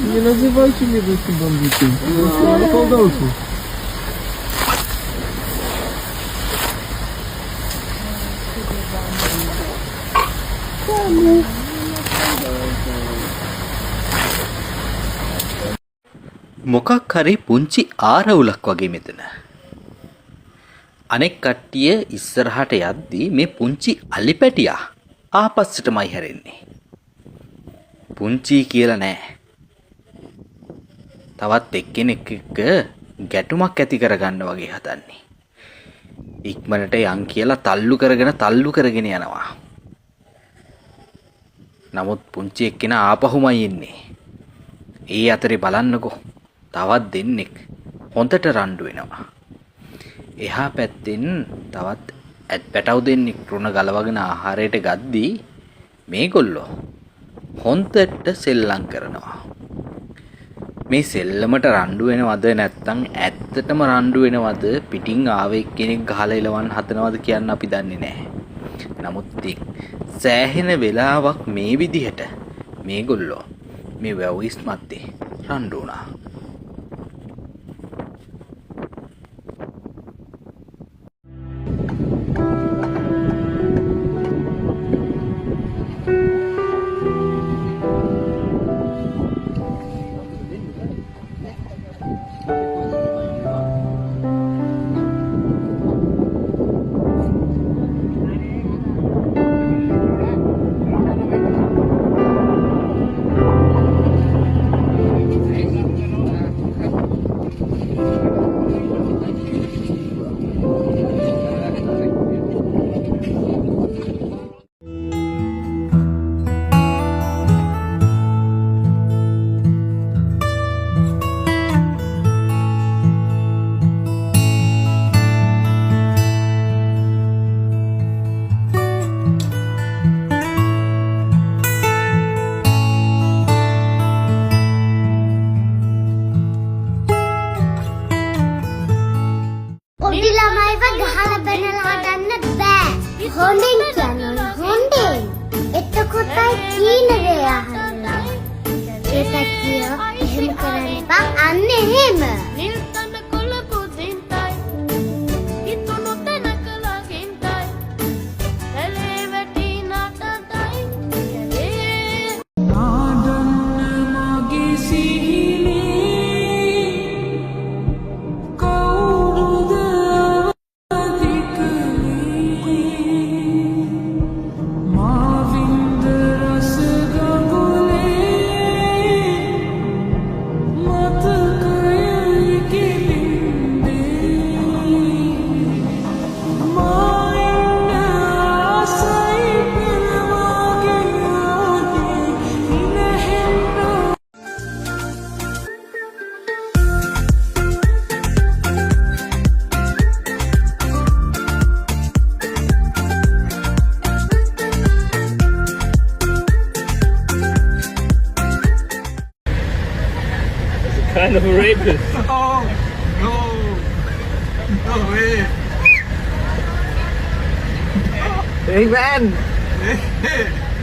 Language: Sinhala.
Nie nazywajcie mnie wielkim bandytą. Ale fałdolcu. මොකක් හරි පුංචි ආරවුලක් වගේ මෙතන. අනෙක් කට්ටිය ඉස්සරහට යද්දී මේ පුංචි අලි පැටියා ආපස්සටමයි හැරෙන්නේ. පුංචි කියලා නෑ. තවත් එක්කෙනෙක් එක්ක ගැටුමක් ඇති කරගන්න වගේ හදන්නේ. ඉක්මනට යන් කියලා තල්ලු කරගෙන යනවා. නමුත් පුංචි එක්කෙනා ආපහුමයි එන්නේ. ඒ අතරේ බලන්නකෝ තවත් දෙන්නෙක් හොඳට රණ්ඩු වෙනවා. එහා පැත්තෙන් තවත් ඇත් පැටව් දෙන්නෙක් රුණ ගලවගෙන ආහාරයට ගද්දී මේගොල්ලෝ හොඳට සෙල්ලම් කරනවා. මේ සෙල්ලමට රණ්ඩු වෙනවද නැත්නම් ඇත්තටම රණ්ඩු වෙනවද පිටින් ආව එක්කෙනෙක් ගහලා එලවන්න හදනවද කියන්න අපි දන්නේ නැහැ. නමුත් සෑහෙන වෙලාවක් මේ විදිහට මේගොල්ලෝ මේ වැවිස් මැත්තේ රණ්ඩු වුණා. හොඳින් කියනවා හොඳින් එතකොටයි කීනරේ අහන්න ඒකත් කියනවා එහෙම කරන්න එපා අන්න එහෙම නිල් තන කොළ කුදින්තයි හිතුණු තැනකලා ගින්තයි ඇලේ වැටි නටතයි ආදන්න මගේ සිහිනේ කවුරුද Kind of a rapist. Oh, no. No way. Hey, man. Hey.